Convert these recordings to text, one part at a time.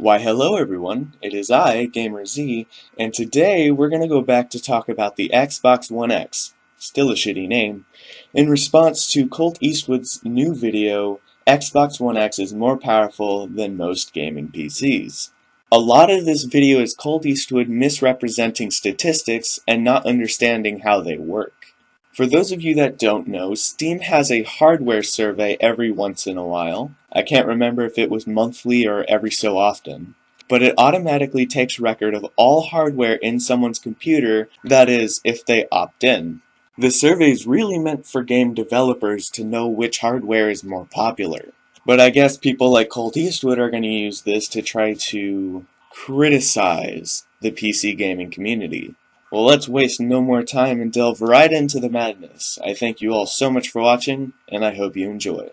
Why hello everyone, it is I, GamerZ, and today we're gonna go back to talk about the Xbox One X, still a shitty name, in response to Colteastwood's new video, Xbox One X is more powerful than most gaming PCs. A lot of this video is Colteastwood misrepresenting statistics and not understanding how they work. For those of you that don't know, Steam has a hardware survey every once in a while. I can't remember if it was monthly or every so often. But it automatically takes record of all hardware in someone's computer, that is, if they opt in. The survey is really meant for game developers to know which hardware is more popular. But I guess people like Colteastwood are going to use this to try to criticize the PC gaming community. Well, let's waste no more time and delve right into the madness. I thank you all so much for watching, and I hope you enjoy.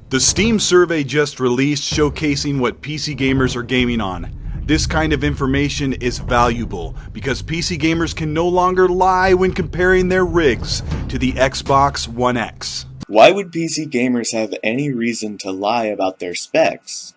The Steam survey just released showcasing what PC gamers are gaming on. This kind of information is valuable because PC gamers can no longer lie when comparing their rigs to the Xbox One X. Why would PC gamers have any reason to lie about their specs?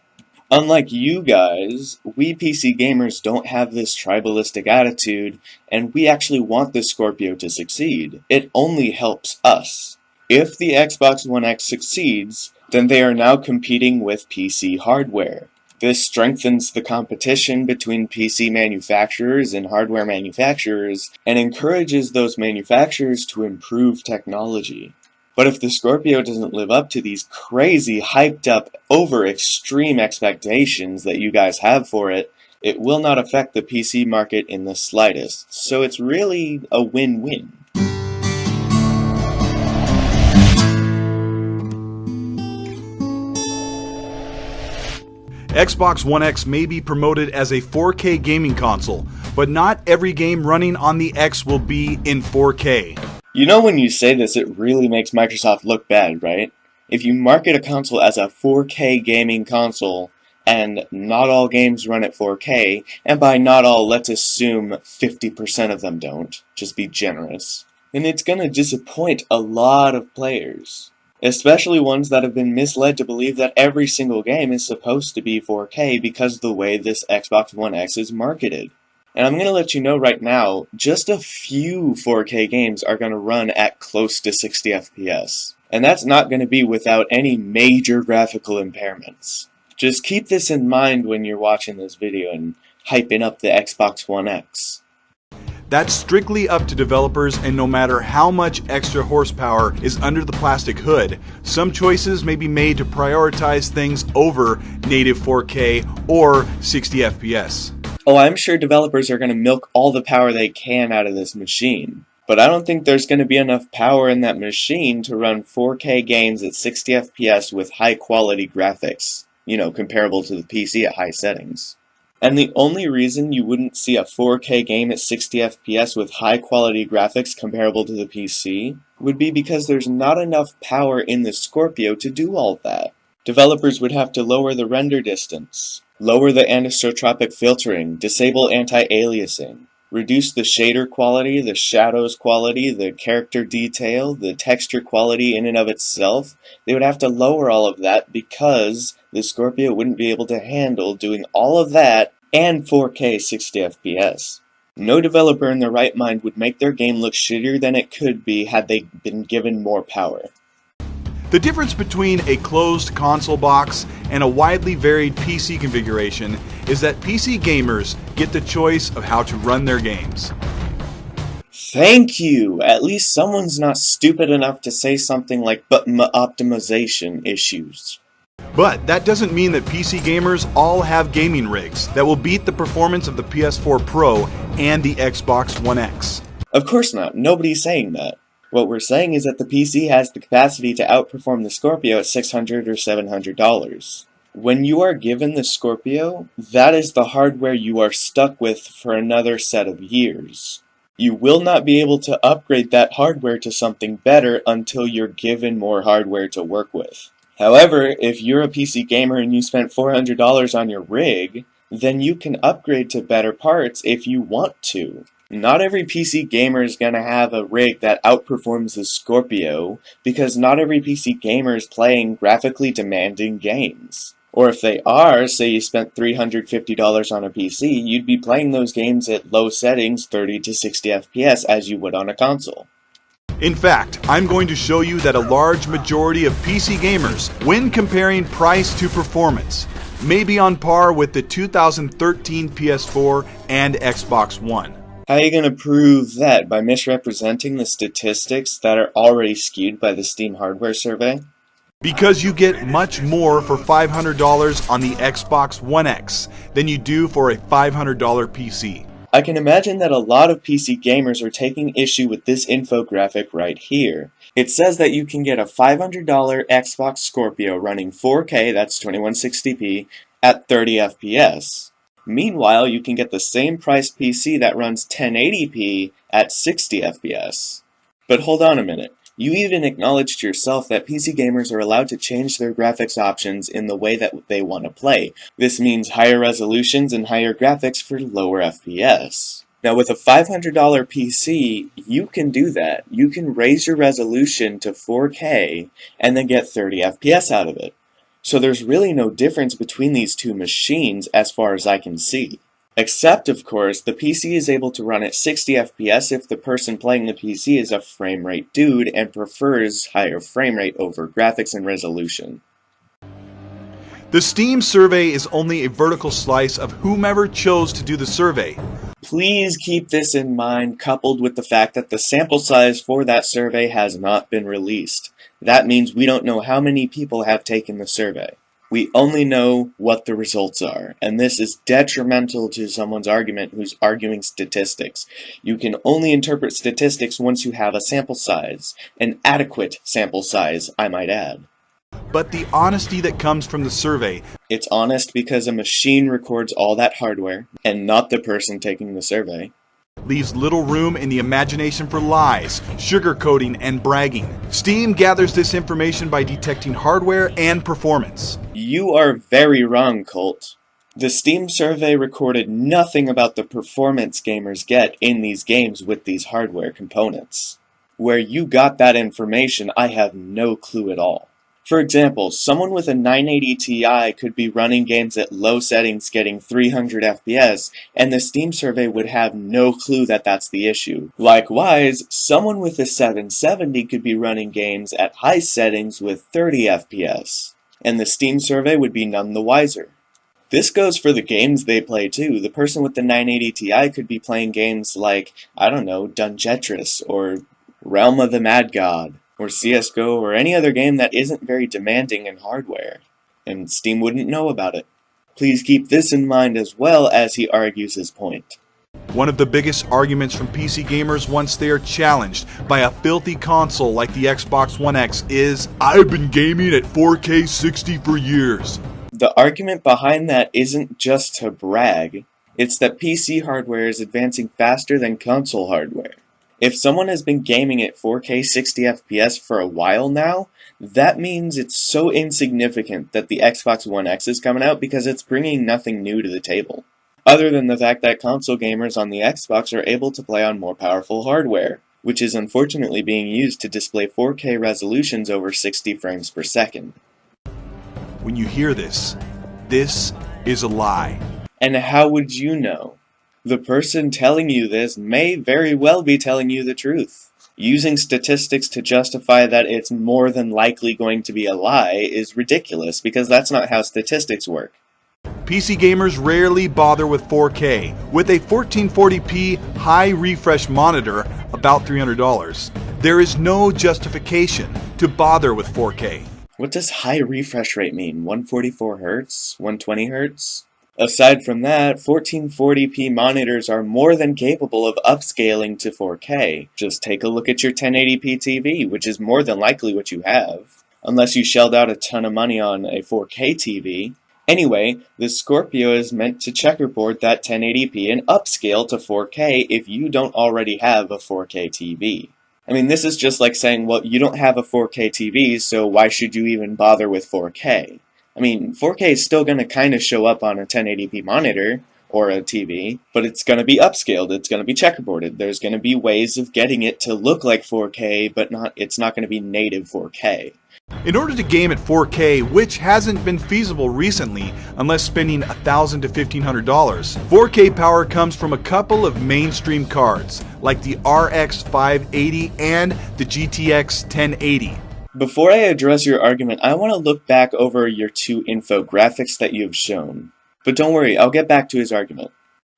Unlike you guys, we PC gamers don't have this tribalistic attitude, and we actually want the Scorpio to succeed. It only helps us. If the Xbox One X succeeds, then they are now competing with PC hardware. This strengthens the competition between PC manufacturers and hardware manufacturers, and encourages those manufacturers to improve technology. But if the Scorpio doesn't live up to these crazy, hyped up, over extreme expectations that you guys have for it, it will not affect the PC market in the slightest. So it's really a win-win. Xbox One X may be promoted as a 4K gaming console, but not every game running on the X will be in 4K. You know, when you say this, it really makes Microsoft look bad, right? If you market a console as a 4K gaming console, and not all games run at 4K, and by not all, let's assume 50% of them don't, just be generous, then it's gonna disappoint a lot of players. Especially ones that have been misled to believe that every single game is supposed to be 4K because of the way this Xbox One X is marketed. And I'm going to let you know right now, just a few 4K games are going to run at close to 60 FPS. And that's not going to be without any major graphical impairments. Just keep this in mind when you're watching this video and hyping up the Xbox One X. That's strictly up to developers, and no matter how much extra horsepower is under the plastic hood, some choices may be made to prioritize things over native 4K or 60 FPS. Oh, I'm sure developers are going to milk all the power they can out of this machine. But I don't think there's going to be enough power in that machine to run 4K games at 60 FPS with high quality graphics, comparable to the PC at high settings. And the only reason you wouldn't see a 4K game at 60 FPS with high quality graphics comparable to the PC would be because there's not enough power in the Scorpio to do all that. Developers would have to lower the render distance, lower the anisotropic filtering, disable anti-aliasing, reduce the shader quality, the shadows quality, the character detail, the texture quality in and of itself. They would have to lower all of that because the Scorpio wouldn't be able to handle doing all of that and 4K 60 FPS. No developer in their right mind would make their game look shittier than it could be had they been given more power. The difference between a closed console box and a widely varied PC configuration is that PC gamers get the choice of how to run their games. Thank you! At least someone's not stupid enough to say something like optimization issues. But that doesn't mean that PC gamers all have gaming rigs that will beat the performance of the PS4 Pro and the Xbox One X. Of course not. Nobody's saying that. What we're saying is that the PC has the capacity to outperform the Scorpio at $600 or $700. When you are given the Scorpio, that is the hardware you are stuck with for another set of years. You will not be able to upgrade that hardware to something better until you're given more hardware to work with. However, if you're a PC gamer and you spent $400 on your rig, then you can upgrade to better parts if you want to. Not every PC gamer is going to have a rig that outperforms the Scorpio, because not every PC gamer is playing graphically demanding games. Or if they are, say you spent $350 on a PC, you'd be playing those games at low settings, 30 to 60 FPS, as you would on a console. In fact, I'm going to show you that a large majority of PC gamers, when comparing price to performance, may be on par with the 2013 PS4 and Xbox One. How are you going to prove that? By misrepresenting the statistics that are already skewed by the Steam hardware survey? Because you get much more for $500 on the Xbox One X than you do for a $500 PC. I can imagine that a lot of PC gamers are taking issue with this infographic right here. It says that you can get a $500 Xbox Scorpio running 4K, that's 2160p, at 30 FPS. Meanwhile, you can get the same priced PC that runs 1080p at 60 FPS. But hold on a minute. You even acknowledged yourself that PC gamers are allowed to change their graphics options in the way that they want to play. This means higher resolutions and higher graphics for lower FPS. Now with a $500 PC, you can do that. You can raise your resolution to 4K and then get 30 FPS out of it. So there's really no difference between these two machines as far as I can see. Except, of course, the PC is able to run at 60 FPS if the person playing the PC is a frame rate dude and prefers higher frame rate over graphics and resolution. The Steam survey is only a vertical slice of whomever chose to do the survey. Please keep this in mind, coupled with the fact that the sample size for that survey has not been released. That means we don't know how many people have taken the survey. We only know what the results are, and this is detrimental to someone's argument who's arguing statistics. You can only interpret statistics once you have a sample size, an adequate sample size, I might add. But the honesty that comes from the survey, it's honest because a machine records all that hardware, and not the person taking the survey. Leaves little room in the imagination for lies, sugarcoating, and bragging. Steam gathers this information by detecting hardware and performance. You are very wrong, Colt. The Steam survey recorded nothing about the performance gamers get in these games with these hardware components. Where you got that information, I have no clue at all. For example, someone with a 980 Ti could be running games at low settings getting 300 FPS, and the Steam survey would have no clue that that's the issue. Likewise, someone with a 770 could be running games at high settings with 30 FPS, and the Steam survey would be none the wiser. This goes for the games they play too. The person with the 980 Ti could be playing games like, I don't know, Dungetress, or Realm of the Mad God, or CSGO, or any other game that isn't very demanding in hardware, and Steam wouldn't know about it. Please keep this in mind as well as he argues his point. One of the biggest arguments from PC gamers once they are challenged by a filthy console like the Xbox One X is, "I've been gaming at 4K 60 for years." The argument behind that isn't just to brag, it's that PC hardware is advancing faster than console hardware. If someone has been gaming at 4K 60 FPS for a while now, that means it's so insignificant that the Xbox One X is coming out because it's bringing nothing new to the table. Other than the fact that console gamers on the Xbox are able to play on more powerful hardware, which is unfortunately being used to display 4K resolutions over 60 frames per second. When you hear this is a lie. And how would you know? The person telling you this may very well be telling you the truth. Using statistics to justify that it's more than likely going to be a lie is ridiculous, because that's not how statistics work. PC gamers rarely bother with 4K. With a 1440p high refresh monitor, about $300, there is no justification to bother with 4K. What does high refresh rate mean? 144 Hz? 120 Hz? Aside from that, 1440p monitors are more than capable of upscaling to 4K. Just take a look at your 1080p TV, which is more than likely what you have, unless you shelled out a ton of money on a 4K TV. Anyway, the Scorpio is meant to checkerboard that 1080p and upscale to 4K if you don't already have a 4K TV. I mean, this is just like saying, well, you don't have a 4K TV, so why should you even bother with 4K? I mean, 4K is still going to kind of show up on a 1080p monitor or a TV, but it's going to be upscaled, it's going to be checkerboarded. There's going to be ways of getting it to look like 4K, but it's not going to be native 4K. In order to game at 4K, which hasn't been feasible recently unless spending $1,000 to $1,500, 4K power comes from a couple of mainstream cards, like the RX 580 and the GTX 1080. Before I address your argument, I want to look back over your two infographics that you've shown. But don't worry, I'll get back to his argument.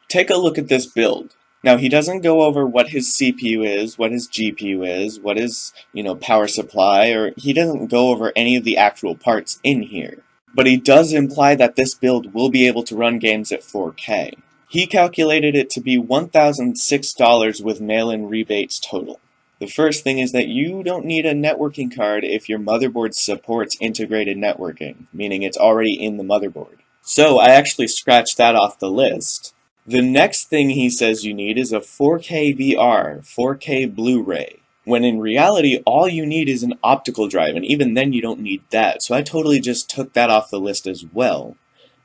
Take a look at this build. Now, he doesn't go over what his CPU is, what his GPU is, what his, power supply, or he doesn't go over any of the actual parts in here. But he does imply that this build will be able to run games at 4K. He calculated it to be $1,006 with mail-in rebates total. The first thing is that you don't need a networking card if your motherboard supports integrated networking, meaning it's already in the motherboard. So I actually scratched that off the list. The next thing he says you need is a 4K VR, 4K Blu-ray, when in reality all you need is an optical drive, and even then you don't need that, so I totally just took that off the list as well.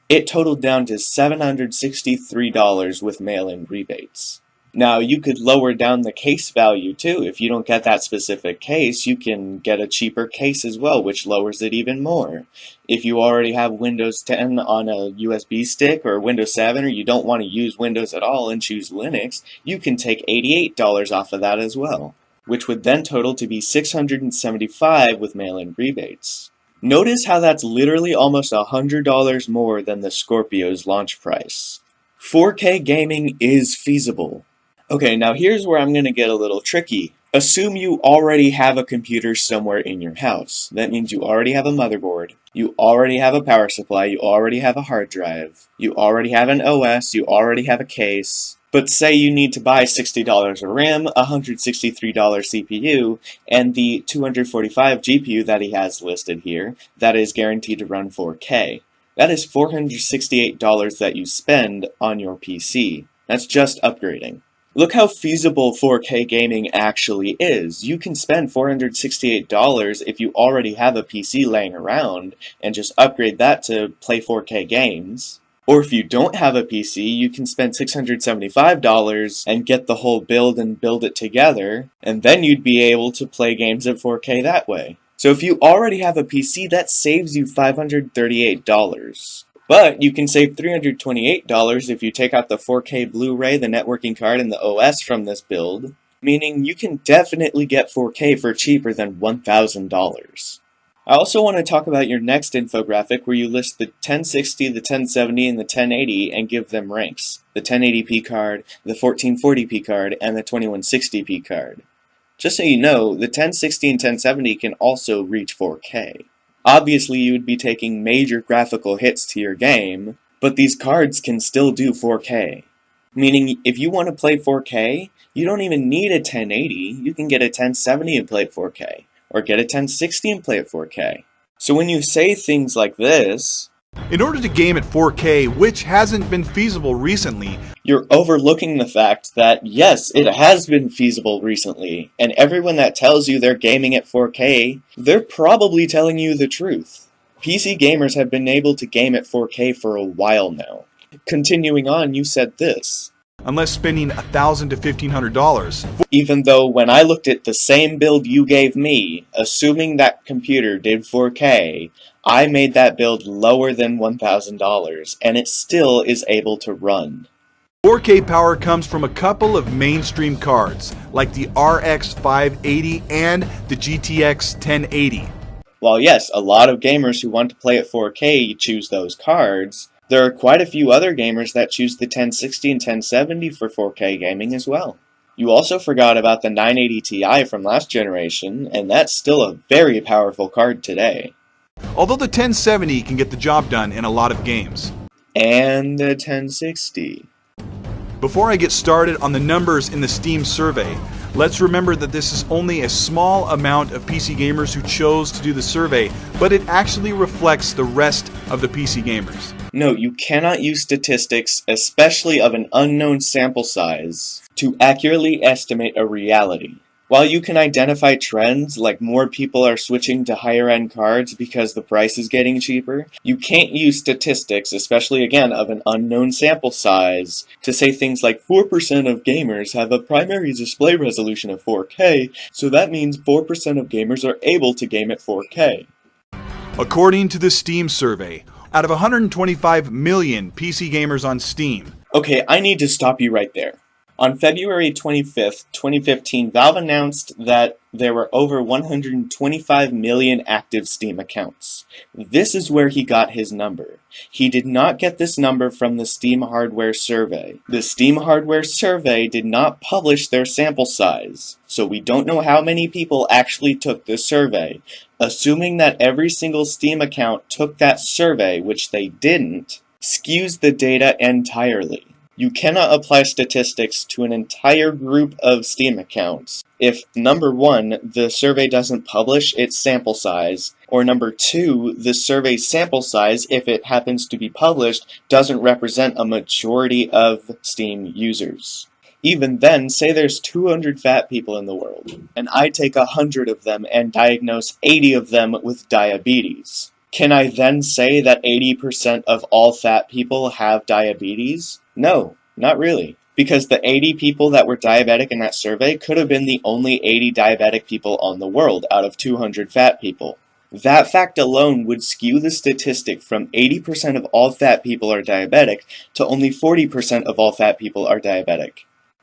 It totaled down to $763 with mail-in rebates. Now, you could lower down the case value too. If you don't get that specific case, you can get a cheaper case as well, which lowers it even more. If you already have Windows 10 on a USB stick or Windows 7, or you don't want to use Windows at all and choose Linux, you can take $88 off of that as well, which would then total to be $675 with mail-in rebates. Notice how that's literally almost $100 more than the Scorpio's launch price. 4K gaming is feasible. Okay, now here's where I'm going to get a little tricky. Assume you already have a computer somewhere in your house. That means you already have a motherboard, you already have a power supply, you already have a hard drive, you already have an OS, you already have a case. But say you need to buy $60 of RAM, $163 CPU, and the 245 GPU that he has listed here that is guaranteed to run 4K. That is $468 that you spend on your PC. That's just upgrading. Look how feasible 4K gaming actually is. You can spend $468 if you already have a PC laying around and just upgrade that to play 4K games. Or if you don't have a PC, you can spend $675 and get the whole build and build it together, and then you'd be able to play games at 4K that way. So if you already have a PC, that saves you $538. But you can save $328 if you take out the 4K Blu-ray, the networking card, and the OS from this build, meaning you can definitely get 4K for cheaper than $1,000. I also want to talk about your next infographic where you list the 1060, the 1070, and the 1080 and give them ranks. The 1080p card, the 1440p card, and the 2160p card. Just so you know, the 1060 and 1070 can also reach 4K. Obviously, you would be taking major graphical hits to your game, but these cards can still do 4K. Meaning, if you want to play 4K, you don't even need a 1080, you can get a 1070 and play it 4K, or get a 1060 and play it 4K. So when you say things like this, in order to game at 4K, which hasn't been feasible recently, you're overlooking the fact that, yes, it has been feasible recently, and everyone that tells you they're gaming at 4K, they're probably telling you the truth. PC gamers have been able to game at 4K for a while now. Continuing on, you said this. Unless spending $1,000 to $1,500. Even though when I looked at the same build you gave me, assuming that computer did 4K, I made that build lower than $1,000, and it still is able to run. 4K power comes from a couple of mainstream cards, like the RX 580 and the GTX 1080. While yes, a lot of gamers who want to play at 4K choose those cards, there are quite a few other gamers that choose the 1060 and 1070 for 4K gaming as well. You also forgot about the 980 Ti from last generation, and that's still a very powerful card today. Although the 1070 can get the job done in a lot of games. And the 1060. Before I get started on the numbers in the Steam survey, let's remember that this is only a small amount of PC gamers who chose to do the survey, but it actually reflects the rest of the PC gamers. Note, you cannot use statistics, especially of an unknown sample size, to accurately estimate a reality. While you can identify trends, like more people are switching to higher-end cards because the price is getting cheaper, you can't use statistics, especially again of an unknown sample size, to say things like 4% of gamers have a primary display resolution of 4K, so that means 4% of gamers are able to game at 4K. According to the Steam survey, out of 125 million PC gamers on Steam. Okay, I need to stop you right there. On February 25th, 2015, Valve announced that there were over 125 million active Steam accounts. This is where he got his number. He did not get this number from the Steam Hardware Survey. The Steam Hardware Survey did not publish their sample size, so we don't know how many people actually took this survey. Assuming that every single Steam account took that survey, which they didn't, skews the data entirely. You cannot apply statistics to an entire group of Steam accounts if, number one, the survey doesn't publish its sample size, or number two, the survey's sample size, if it happens to be published, doesn't represent a majority of Steam users. Even then, say there's 200 fat people in the world, and I take 100 of them and diagnose 80 of them with diabetes. Can I then say that 80% of all fat people have diabetes? No, not really. Because the 80 people that were diabetic in that survey could have been the only 80 diabetic people on the world out of 200 fat people. That fact alone would skew the statistic from 80% of all fat people are diabetic to only 40% of all fat people are diabetic.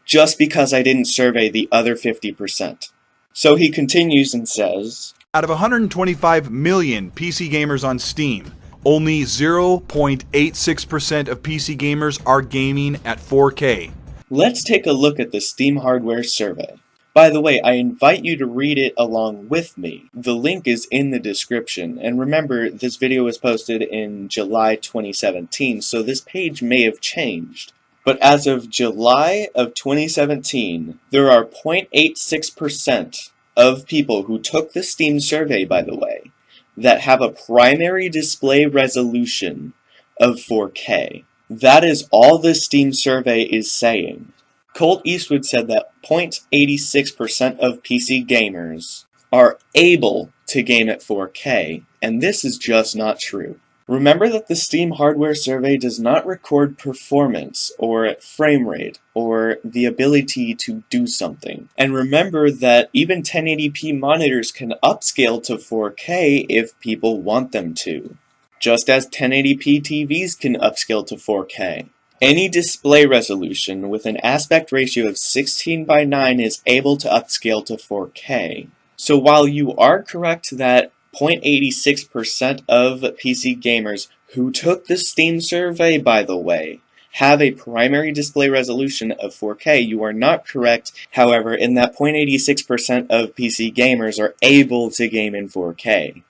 Just because I didn't survey the other 50%. So he continues and says, out of 125 million PC gamers on Steam, only 0.86% of PC gamers are gaming at 4K. Let's take a look at the Steam Hardware Survey. By the way, I invite you to read it along with me. The link is in the description, and remember, this video was posted in July 2017, so this page may have changed. But as of July of 2017, there are 0.86% of people who took the Steam survey, by the way, that have a primary display resolution of 4K. That is all the Steam survey is saying. Colteastwood said that 0.86% of PC gamers are able to game at 4K, and this is just not true. Remember that the Steam Hardware Survey does not record performance, or frame rate, or the ability to do something. And remember that even 1080p monitors can upscale to 4K if people want them to. Just as 1080p TVs can upscale to 4K. Any display resolution with an aspect ratio of 16:9 is able to upscale to 4K. So while you are correct that 0.86% of PC gamers who took the Steam survey, by the way, have a primary display resolution of 4K. You are not correct, however, in that 0.86% of PC gamers are able to game in 4K.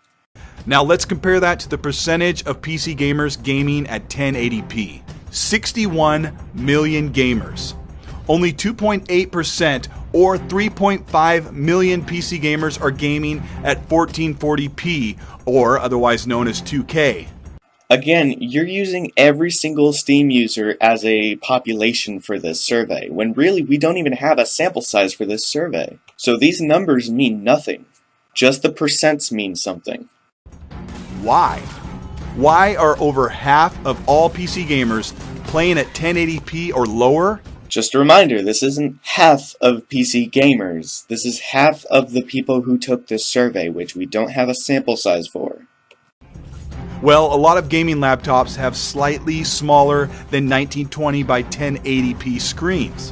Now let's compare that to the percentage of PC gamers gaming at 1080p. 61 million gamers. Only 2.8% or 3.5 million PC gamers are gaming at 1440p, or otherwise known as 2K. Again, you're using every single Steam user as a population for this survey, when really we don't even have a sample size for this survey. So these numbers mean nothing. Just the percents mean something. Why? Why are over half of all PC gamers playing at 1080p or lower? Just a reminder, this isn't half of PC gamers. This is half of the people who took this survey, which we don't have a sample size for. Well, a lot of gaming laptops have slightly smaller than 1920 by 1080p screens,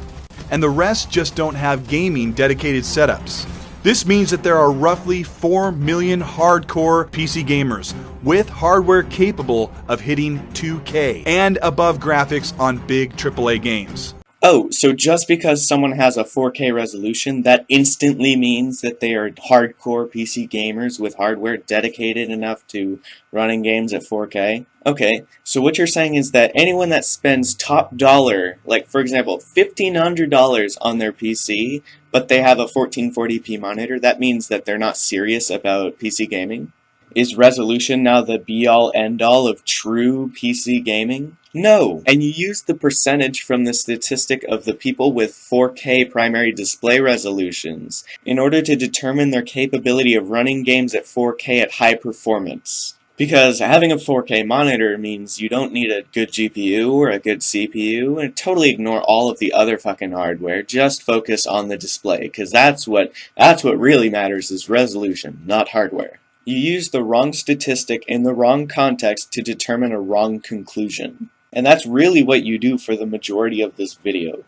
and the rest just don't have gaming dedicated setups. This means that there are roughly 4 million hardcore PC gamers with hardware capable of hitting 2K and above graphics on big AAA games. Oh, so just because someone has a 4K resolution, that instantly means that they are hardcore PC gamers with hardware dedicated enough to running games at 4K? Okay, so what you're saying is that anyone that spends top dollar, like for example, $1,500 on their PC, but they have a 1440p monitor, that means that they're not serious about PC gaming? Is resolution now the be-all end-all of true PC gaming? No! And you use the percentage from the statistic of the people with 4K primary display resolutions in order to determine their capability of running games at 4K at high performance. Because having a 4K monitor means you don't need a good GPU or a good CPU, and totally ignore all of the other fucking hardware, just focus on the display, because that's what really matters is resolution, not hardware. You used the wrong statistic in the wrong context to determine a wrong conclusion. And that's really what you do for the majority of this video.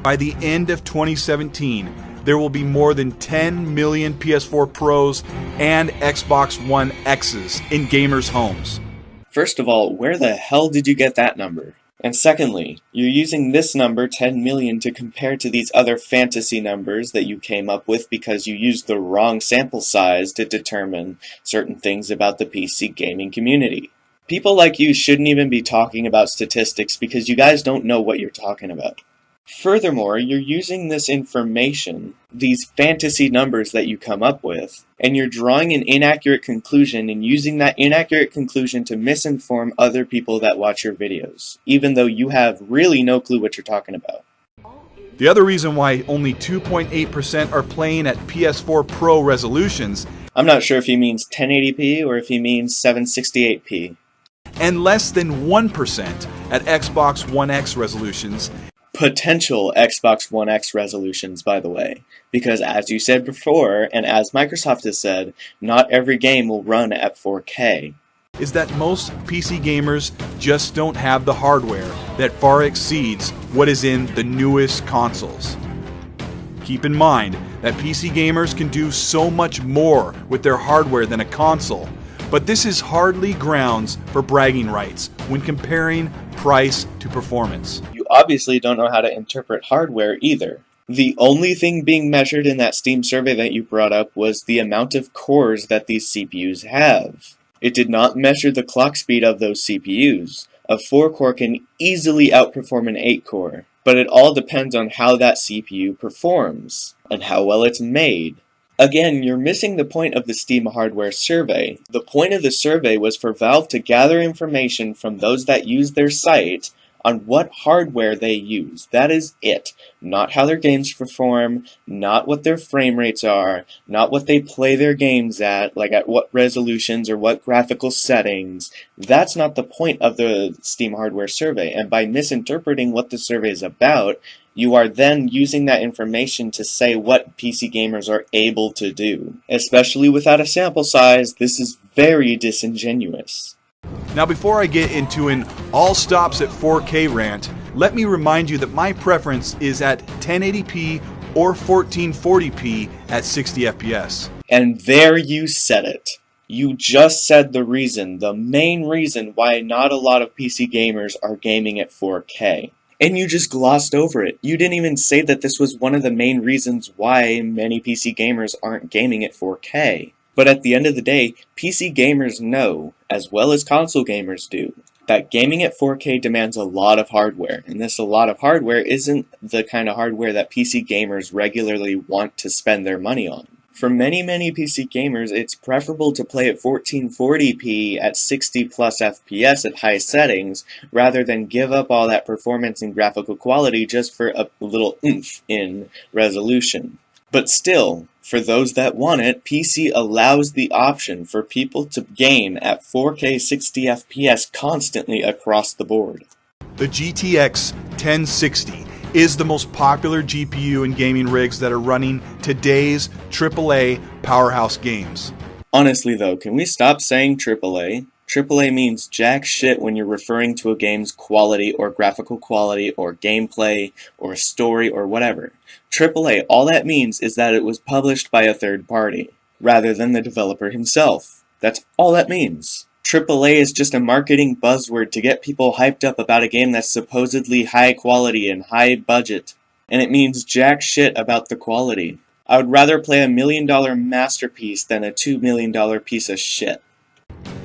By the end of 2017, there will be more than 10 million PS4 Pros and Xbox One X's in gamers' homes. First of all, where the hell did you get that number? And secondly, you're using this number, 10 million, to compare to these other fantasy numbers that you came up with because you used the wrong sample size to determine certain things about the PC gaming community. People like you shouldn't even be talking about statistics because you guys don't know what you're talking about. Furthermore, you're using this information, these fantasy numbers that you come up with, and you're drawing an inaccurate conclusion and using that inaccurate conclusion to misinform other people that watch your videos, even though you have really no clue what you're talking about. The other reason why only 2.8% are playing at PS4 Pro resolutions, I'm not sure if he means 1080p or if he means 768p. And less than 1% at Xbox One X resolutions, potential Xbox One X resolutions, by the way, because as you said before, and as Microsoft has said, not every game will run at 4K. Is that most PC gamers just don't have the hardware that far exceeds what is in the newest consoles. Keep in mind that PC gamers can do so much more with their hardware than a console, but this is hardly grounds for bragging rights when comparing price to performance. You obviously don't know how to interpret hardware either. The only thing being measured in that Steam survey that you brought up was the amount of cores that these CPUs have. It did not measure the clock speed of those CPUs. A 4-core can easily outperform an 8-core, but it all depends on how that CPU performs, and how well it's made. Again, you're missing the point of the Steam hardware survey. The point of the survey was for Valve to gather information from those that use their site on what hardware they use. That is it. Not how their games perform, not what their frame rates are, not what they play their games at, like at what resolutions or what graphical settings. That's not the point of the Steam hardware survey, and by misinterpreting what the survey is about, you are then using that information to say what PC gamers are able to do. Especially without a sample size, this is very disingenuous. Now, before I get into an all stops at 4K rant, let me remind you that my preference is at 1080p or 1440p at 60 FPS. And there you said it. You just said the reason, the main reason why not a lot of PC gamers are gaming at 4K. And you just glossed over it. You didn't even say that this was one of the main reasons why many PC gamers aren't gaming at 4K. But at the end of the day, PC gamers know, as well as console gamers do, that gaming at 4K demands a lot of hardware, and this a lot of hardware isn't the kind of hardware that PC gamers regularly want to spend their money on. For many PC gamers, it's preferable to play at 1440p at 60 plus FPS at high settings, rather than give up all that performance and graphical quality just for a little oomph in resolution. But still, for those that want it, PC allows the option for people to game at 4K 60 FPS constantly across the board. The GTX 1060 is the most popular GPU in gaming rigs that are running today's AAA powerhouse games. Honestly though, can we stop saying AAA? AAA means jack shit when you're referring to a game's quality or graphical quality or gameplay or story or whatever. AAA, all that means is that it was published by a third party, rather than the developer himself. That's all that means. AAA is just a marketing buzzword to get people hyped up about a game that's supposedly high quality and high budget. And it means jack shit about the quality. I would rather play a $1 million masterpiece than a $2 million piece of shit.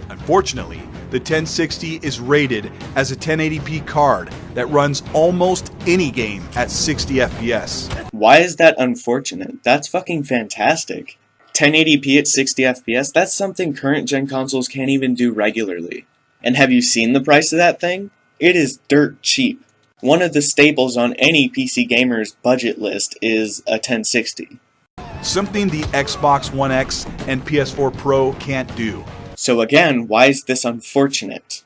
Unfortunately, the 1060 is rated as a 1080p card that runs almost any game at 60 FPS. Why is that unfortunate? That's fucking fantastic. 1080p at 60 FPS, that's something current gen consoles can't even do regularly. And have you seen the price of that thing? It is dirt cheap. One of the staples on any PC gamer's budget list is a 1060. Something the Xbox One X and PS4 Pro can't do. So again, why is this unfortunate?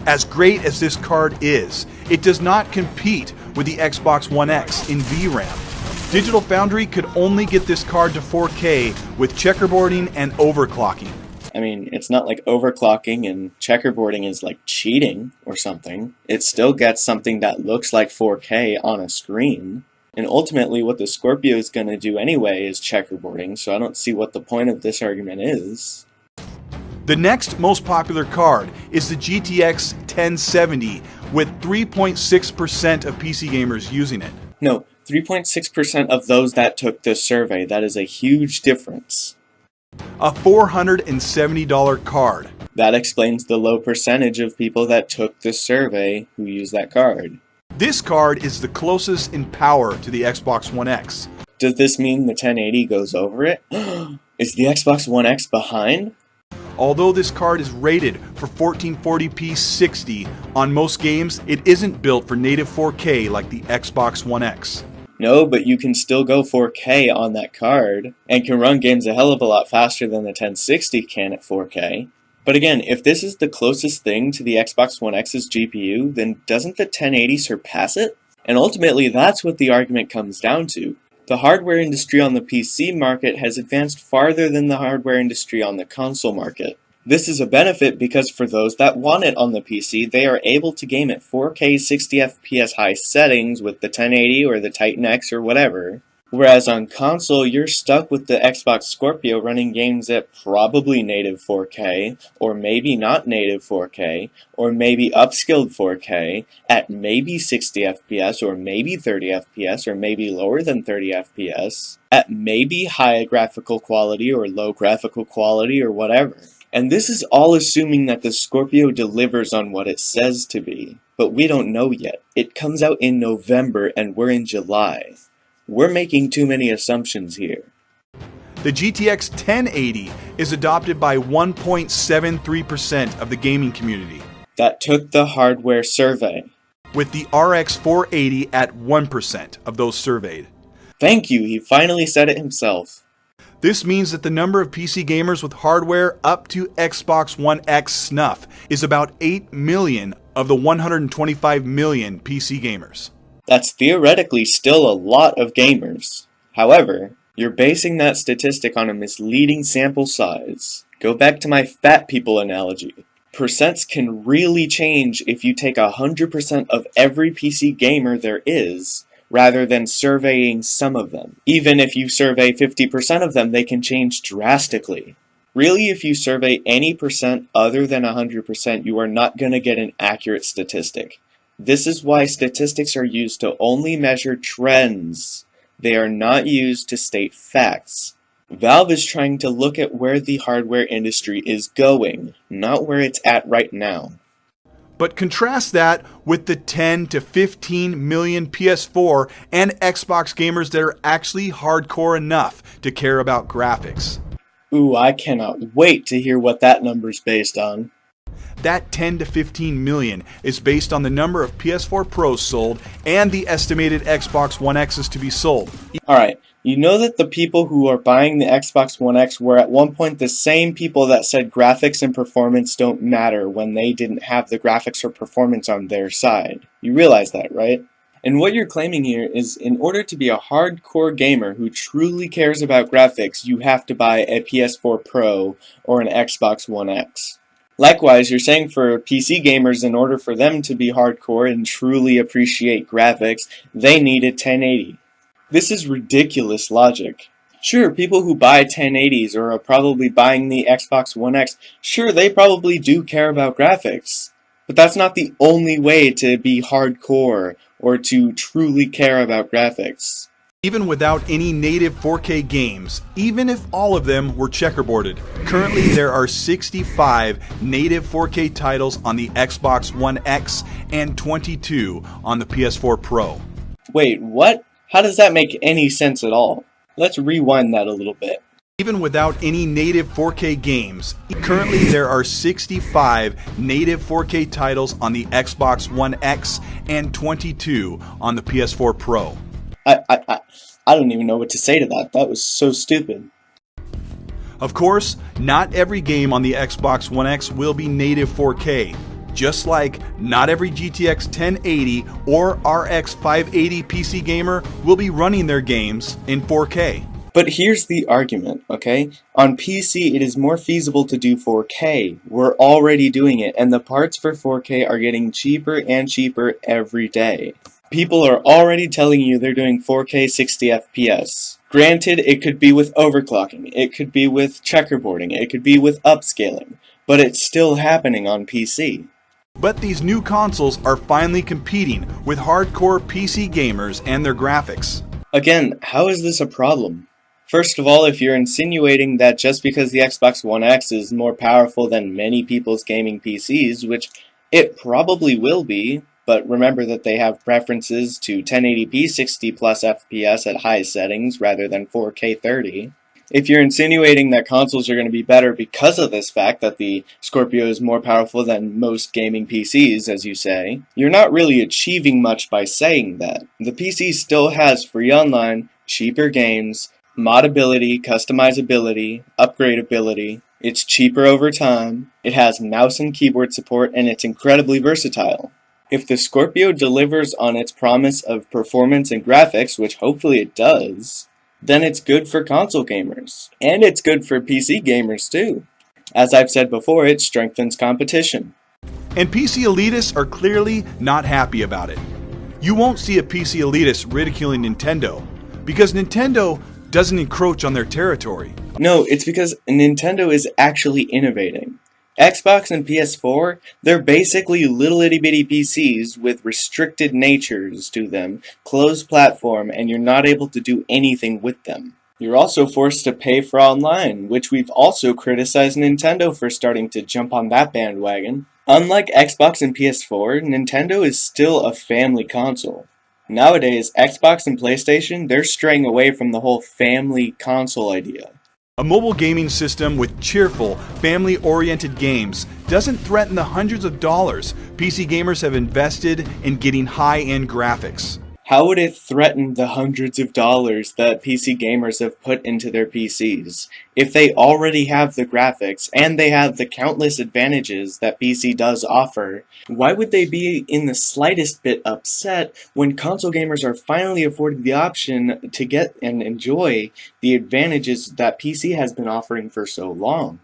As great as this card is, it does not compete with the Xbox One X in VRAM. Digital Foundry could only get this card to 4K with checkerboarding and overclocking. I mean, it's not like overclocking and checkerboarding is like cheating or something. It still gets something that looks like 4K on a screen. And ultimately, what the Scorpio is going to do anyway is checkerboarding, so I don't see what the point of this argument is. The next most popular card is the GTX 1070, with 3.6% of PC gamers using it. No, 3.6% of those that took this survey. That is a huge difference. A $470 card. That explains the low percentage of people that took this survey who use that card. This card is the closest in power to the Xbox One X. Does this mean the 1080 goes over it? Is the Xbox One X behind? Although this card is rated for 1440p 60, on most games it isn't built for native 4K like the Xbox One X. No, but you can still go 4K on that card, and can run games a hell of a lot faster than the 1060 can at 4K. But again, if this is the closest thing to the Xbox One X's GPU, then doesn't the 1080 surpass it? And ultimately, that's what the argument comes down to. The hardware industry on the PC market has advanced farther than the hardware industry on the console market. This is a benefit because for those that want it on the PC, they are able to game at 4K 60fps high settings with the 1080 or the Titan X or whatever. Whereas on console, you're stuck with the Xbox Scorpio running games at probably native 4K, or maybe not native 4K, or maybe upscaled 4K, at maybe 60 FPS, or maybe 30 FPS, or maybe lower than 30 FPS, at maybe high graphical quality or low graphical quality or whatever. And this is all assuming that the Scorpio delivers on what it says to be. But we don't know yet. It comes out in November and we're in July. We're making too many assumptions here. The GTX 1080 is adopted by 1.73% of the gaming community. That took the hardware survey. With the RX 480 at 1% of those surveyed. Thank you, he finally said it himself. This means that the number of PC gamers with hardware up to Xbox One X snuff is about 8 million of the 125 million PC gamers. That's theoretically still a lot of gamers. However, you're basing that statistic on a misleading sample size. Go back to my fat people analogy. Percents can really change if you take 100% of every PC gamer there is, rather than surveying some of them. Even if you survey 50% of them, they can change drastically. Really, if you survey any percent other than 100%, you are not going to get an accurate statistic. This is why statistics are used to only measure trends. They are not used to state facts. Valve is trying to look at where the hardware industry is going, not where it's at right now. But contrast that with the 10 to 15 million PS4 and Xbox gamers that are actually hardcore enough to care about graphics. Ooh, I cannot wait to hear what that number's based on. That 10 to 15 million is based on the number of PS4 Pros sold and the estimated Xbox One X's to be sold. Alright, you know that the people who are buying the Xbox One X were at one point the same people that said graphics and performance don't matter when they didn't have the graphics or performance on their side. You realize that, right? And what you're claiming here is in order to be a hardcore gamer who truly cares about graphics, you have to buy a PS4 Pro or an Xbox One X. Likewise, you're saying for PC gamers, in order for them to be hardcore and truly appreciate graphics, they need a 1080. This is ridiculous logic. Sure, people who buy 1080s or are probably buying the Xbox One X, sure, they probably do care about graphics. But that's not the only way to be hardcore or to truly care about graphics. Even without any native 4K games, even if all of them were checkerboarded. Currently there are 65 native 4K titles on the Xbox One X and 22 on the PS4 Pro. Wait, what? How does that make any sense at all? Let's rewind that a little bit. Even without any native 4K games, currently there are 65 native 4K titles on the Xbox One X and 22 on the PS4 Pro. I don't even know what to say to that. That was so stupid. Of course, not every game on the Xbox One X will be native 4K. Just like not every GTX 1080 or RX 580 PC gamer will be running their games in 4K. But here's the argument, okay? On PC, it is more feasible to do 4K. We're already doing it, and the parts for 4K are getting cheaper and cheaper every day. People are already telling you they're doing 4K 60 FPS. Granted, it could be with overclocking, it could be with checkerboarding, it could be with upscaling, but it's still happening on PC. But these new consoles are finally competing with hardcore PC gamers and their graphics. Again, how is this a problem? First of all, if you're insinuating that just because the Xbox One X is more powerful than many people's gaming PCs, which it probably will be, but remember that they have preferences to 1080p 60 plus FPS at high settings rather than 4K 30. If you're insinuating that consoles are going to be better because of this fact that the Scorpio is more powerful than most gaming PCs, as you say, you're not really achieving much by saying that. The PC still has free online, cheaper games, modability, customizability, upgradability. It's cheaper over time, it has mouse and keyboard support, and it's incredibly versatile. If the Scorpio delivers on its promise of performance and graphics, which hopefully it does, then it's good for console gamers. And it's good for PC gamers too. As I've said before, it strengthens competition. And PC elitists are clearly not happy about it. You won't see a PC elitist ridiculing Nintendo, because Nintendo doesn't encroach on their territory. No, it's because Nintendo is actually innovating. Xbox and PS4, they're basically little itty bitty PCs with restricted natures to them, closed platform, and you're not able to do anything with them. You're also forced to pay for online, which we've also criticized Nintendo for starting to jump on that bandwagon. Unlike Xbox and PS4, Nintendo is still a family console. Nowadays, Xbox and PlayStation, they're straying away from the whole family console idea. A mobile gaming system with cheerful, family-oriented games doesn't threaten the hundreds of dollars PC gamers have invested in getting high-end graphics. How would it threaten the hundreds of dollars that PC gamers have put into their PCs if they already have the graphics and they have the countless advantages that PC does offer? Why would they be in the slightest bit upset when console gamers are finally afforded the option to get and enjoy the advantages that PC has been offering for so long?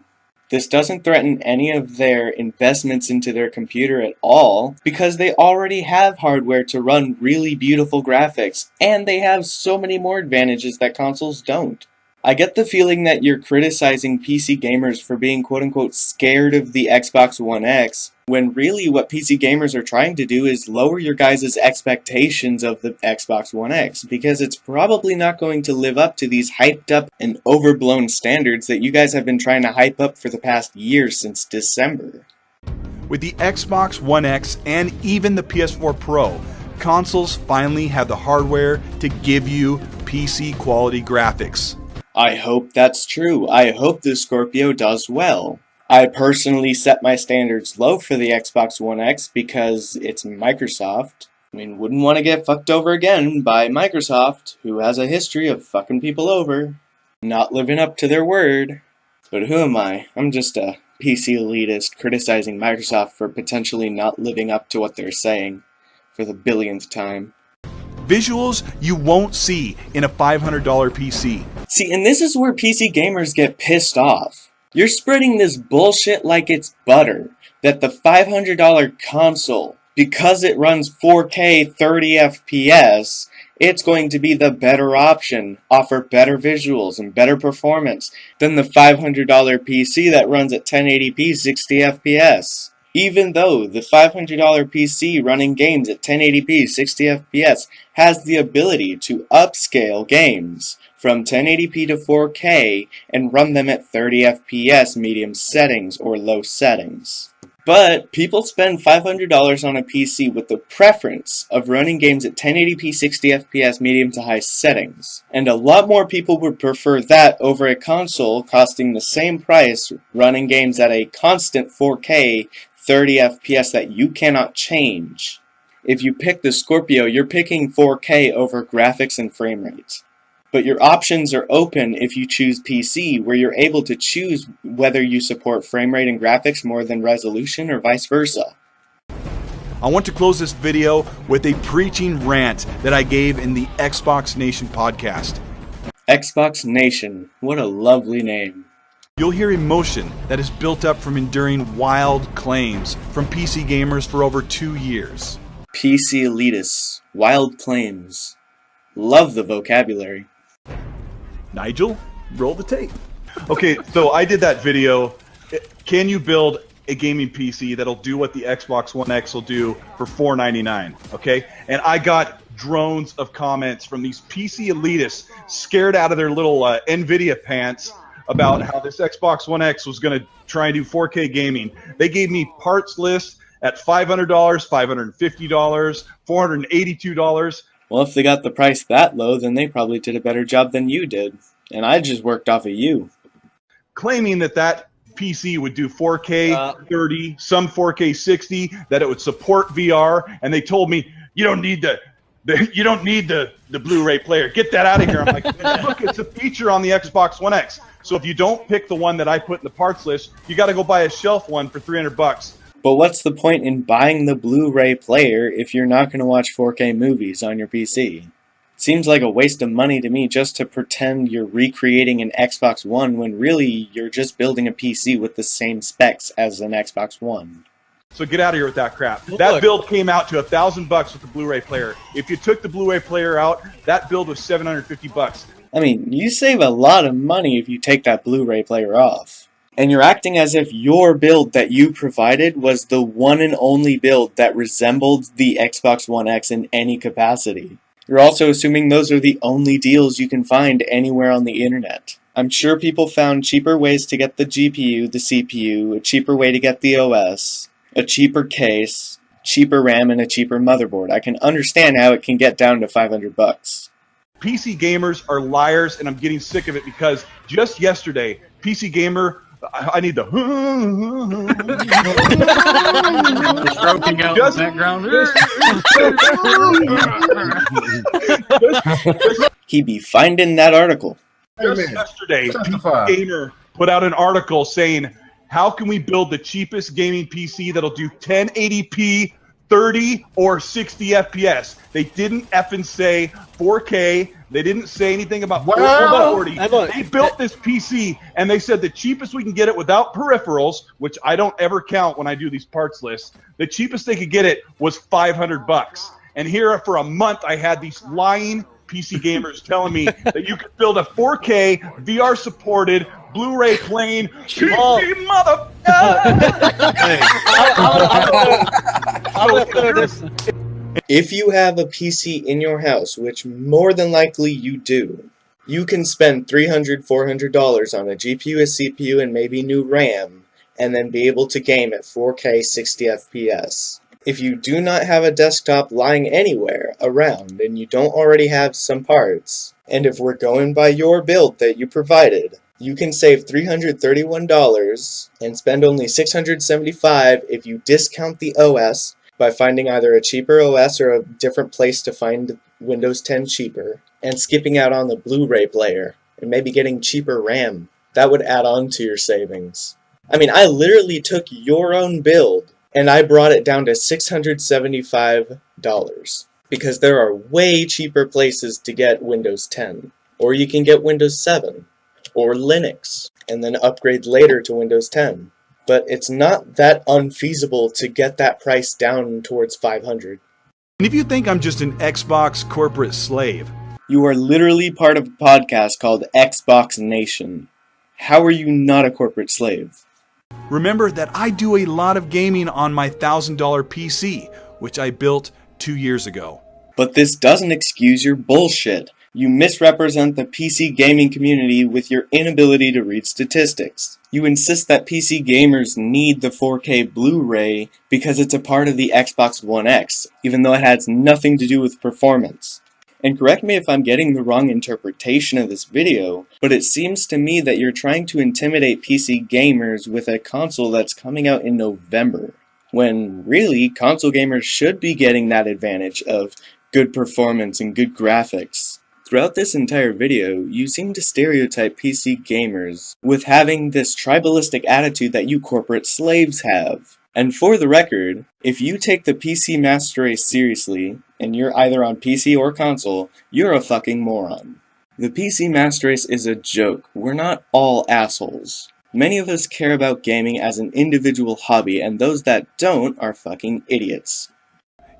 This doesn't threaten any of their investments into their computer at all, because they already have hardware to run really beautiful graphics, and they have so many more advantages that consoles don't. I get the feeling that you're criticizing PC gamers for being quote-unquote scared of the Xbox One X, when really what PC gamers are trying to do is lower your guys' expectations of the Xbox One X, because it's probably not going to live up to these hyped up and overblown standards that you guys have been trying to hype up for the past year since December. With the Xbox One X and even the PS4 Pro, consoles finally have the hardware to give you PC quality graphics. I hope that's true. I hope the Scorpio does well. I personally set my standards low for the Xbox One X because it's Microsoft. I mean, wouldn't want to get fucked over again by Microsoft, who has a history of fucking people over, not living up to their word. But who am I? I'm just a PC elitist criticizing Microsoft for potentially not living up to what they're saying for the billionth time. Visuals you won't see in a $500 PC. See, and this is where PC gamers get pissed off. You're spreading this bullshit like it's butter, that the $500 console, because it runs 4K 30 FPS, it's going to be the better option, offer better visuals and better performance than the $500 PC that runs at 1080p 60 FPS. Even though the $500 PC running games at 1080p 60 FPS has the ability to upscale games from 1080p to 4K and run them at 30 FPS medium settings or low settings. But people spend $500 on a PC with the preference of running games at 1080p 60 FPS medium to high settings. And a lot more people would prefer that over a console costing the same price running games at a constant 4K 30 FPS that you cannot change. If you pick the Scorpio, you're picking 4K over graphics and frame rate. But your options are open if you choose PC, where you're able to choose whether you support frame rate and graphics more than resolution or vice versa. I want to close this video with a preaching rant that I gave in the Xbox Nation podcast. Xbox Nation. What a lovely name. You'll hear emotion that is built up from enduring wild claims from PC gamers for over 2 years. PC elitists. Wild claims. Love the vocabulary. Nigel, roll the tape. Okay, so I did that video. Can you build a gaming PC that'll do what the Xbox One X will do for $499? Okay, and I got drones of comments from these PC elitists scared out of their little NVIDIA pants about how this Xbox One X was going to try and do 4K gaming. They gave me parts lists at $500, $550, $482. Well, if they got the price that low, then they probably did a better job than you did. And I just worked off of you. Claiming that PC would do 4K 30, some 4K 60, that it would support VR, and they told me you don't need the Blu-ray player. Get that out of here. I'm like, look, it's a feature on the Xbox One X. So if you don't pick the one that I put in the parts list, you got to go buy a shelf one for $300. But what's the point in buying the Blu-ray player if you're not going to watch 4K movies on your PC? Seems like a waste of money to me just to pretend you're recreating an Xbox One when really you're just building a PC with the same specs as an Xbox One. So get out of here with that crap. That build came out to $1,000 with the Blu-ray player. If you took the Blu-ray player out, that build was $750. I mean, you save a lot of money if you take that Blu-ray player off. And you're acting as if your build that you provided was the one and only build that resembled the Xbox One X in any capacity. You're also assuming those are the only deals you can find anywhere on the internet. I'm sure people found cheaper ways to get the GPU, the CPU, a cheaper way to get the OS, a cheaper case, cheaper RAM, and a cheaper motherboard. I can understand how it can get down to $500. PC gamers are liars, and I'm getting sick of it because just yesterday, PC Gamer, I need the stroking out in the background. He be finding that article. Just yesterday, PC Gamer put out an article saying, how can we build the cheapest gaming PC that'll do 1080p, 30 or 60 FPS? They didn't effing say 4K. They didn't say anything about 40. They built this PC, and they said the cheapest we can get it without peripherals, which I don't ever count when I do these parts lists, the cheapest they could get it was $500. And here for a month, I had these lying PC gamers telling me that you could build a 4K VR-supported Blu-ray playing mother. If you have a PC in your house, which more than likely you do, you can spend $300, $400 on a GPU, a CPU, and maybe new RAM, and then be able to game at 4K 60 FPS. If you do not have a desktop lying anywhere around and you don't already have some parts, and if we're going by your build that you provided, you can save $331 and spend only $675 if you discount the OS by finding either a cheaper OS or a different place to find Windows 10 cheaper, and skipping out on the Blu-ray player, and maybe getting cheaper RAM. That would add on to your savings. I mean, I literally took your own build, and I brought it down to $675, because there are way cheaper places to get Windows 10, or you can get Windows 7, or Linux, and then upgrade later to Windows 10. But it's not that unfeasible to get that price down towards $500. And if you think I'm just an Xbox corporate slave, you are literally part of a podcast called Xbox Nation. How are you not a corporate slave? remember that I do a lot of gaming on my $1,000 PC, which I built 2 years ago. But this doesn't excuse your bullshit. You misrepresent the PC gaming community with your inability to read statistics. You insist that PC gamers need the 4K Blu-ray because it's a part of the Xbox One X, even though it has nothing to do with performance. And correct me if I'm getting the wrong interpretation of this video, but it seems to me that you're trying to intimidate PC gamers with a console that's coming out in November, when really console gamers should be getting that advantage of good performance and good graphics. Throughout this entire video, you seem to stereotype PC gamers with having this tribalistic attitude that you corporate slaves have. And for the record, if you take the PC Master Race seriously, and you're either on PC or console, you're a fucking moron. The PC Master Race is a joke. We're not all assholes. Many of us care about gaming as an individual hobby, and those that don't are fucking idiots.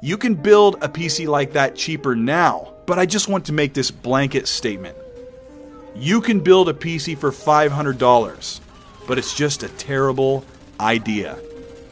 You can build a PC like that cheaper now, but I just want to make this blanket statement. You can build a PC for $500, but it's just a terrible idea.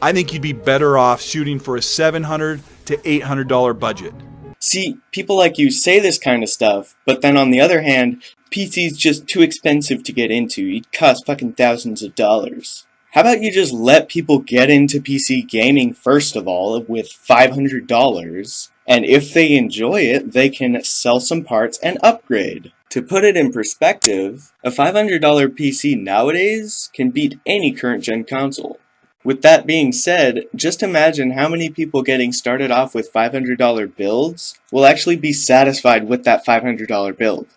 I think you'd be better off shooting for a $700 to $800 budget. See, people like you say this kind of stuff, but then on the other hand, PC's just too expensive to get into. It'd cost fucking thousands of dollars. How about you just let people get into PC gaming first of all with $500, and if they enjoy it, they can sell some parts and upgrade. To put it in perspective, a $500 PC nowadays can beat any current gen console. With that being said, just imagine how many people getting started off with $500 builds will actually be satisfied with that $500 build.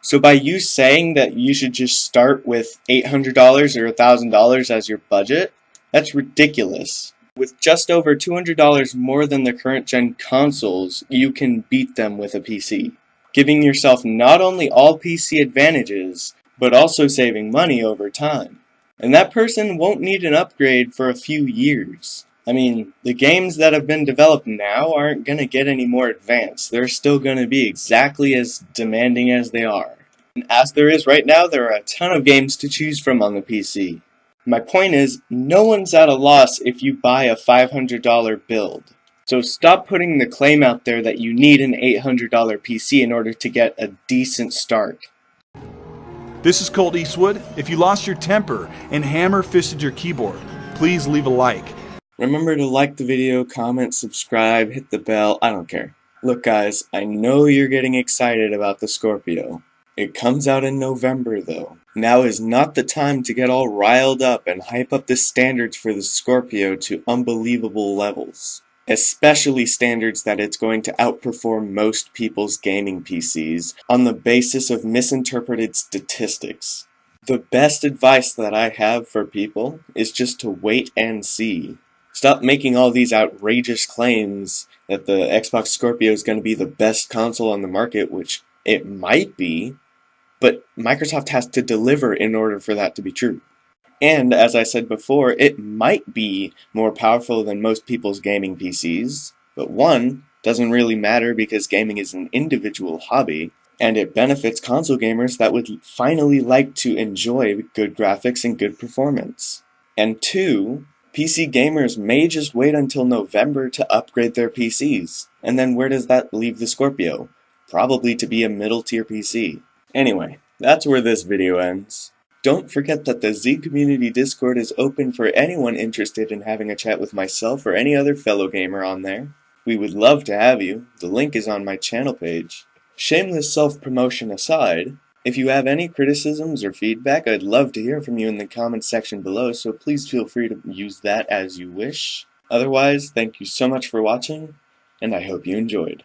So by you saying that you should just start with $800 or $1,000 as your budget, that's ridiculous. With just over $200 more than the current gen consoles, you can beat them with a PC, giving yourself not only all PC advantages, but also saving money over time. And that person won't need an upgrade for a few years. I mean, the games that have been developed now aren't going to get any more advanced. They're still going to be exactly as demanding as they are. And as there is right now, there are a ton of games to choose from on the PC. My point is, no one's at a loss if you buy a $500 build. So stop putting the claim out there that you need an $800 PC in order to get a decent start. This is Colteastwood. If you lost your temper and hammer-fisted your keyboard, please leave a like. Remember to like the video, comment, subscribe, hit the bell, I don't care. Look guys, I know you're getting excited about the Scorpio. It comes out in November though. Now is not the time to get all riled up and hype up the standards for the Scorpio to unbelievable levels. Especially standards that it's going to outperform most people's gaming PCs on the basis of misinterpreted statistics. The best advice that I have for people is just to wait and see. Stop making all these outrageous claims that the Xbox Scorpio is going to be the best console on the market, which it might be, but Microsoft has to deliver in order for that to be true. And, as I said before, it might be more powerful than most people's gaming PCs, but one, doesn't really matter because gaming is an individual hobby, and it benefits console gamers that would finally like to enjoy good graphics and good performance. And two, PC gamers may just wait until November to upgrade their PCs, and then where does that leave the Scorpio? Probably to be a middle tier PC. Anyway, that's where this video ends. Don't forget that the Z Community Discord is open for anyone interested in having a chat with myself or any other fellow gamer on there. We would love to have you. The link is on my channel page. Shameless self-promotion aside, if you have any criticisms or feedback, I'd love to hear from you in the comments section below, so please feel free to use that as you wish. Otherwise, thank you so much for watching, and I hope you enjoyed.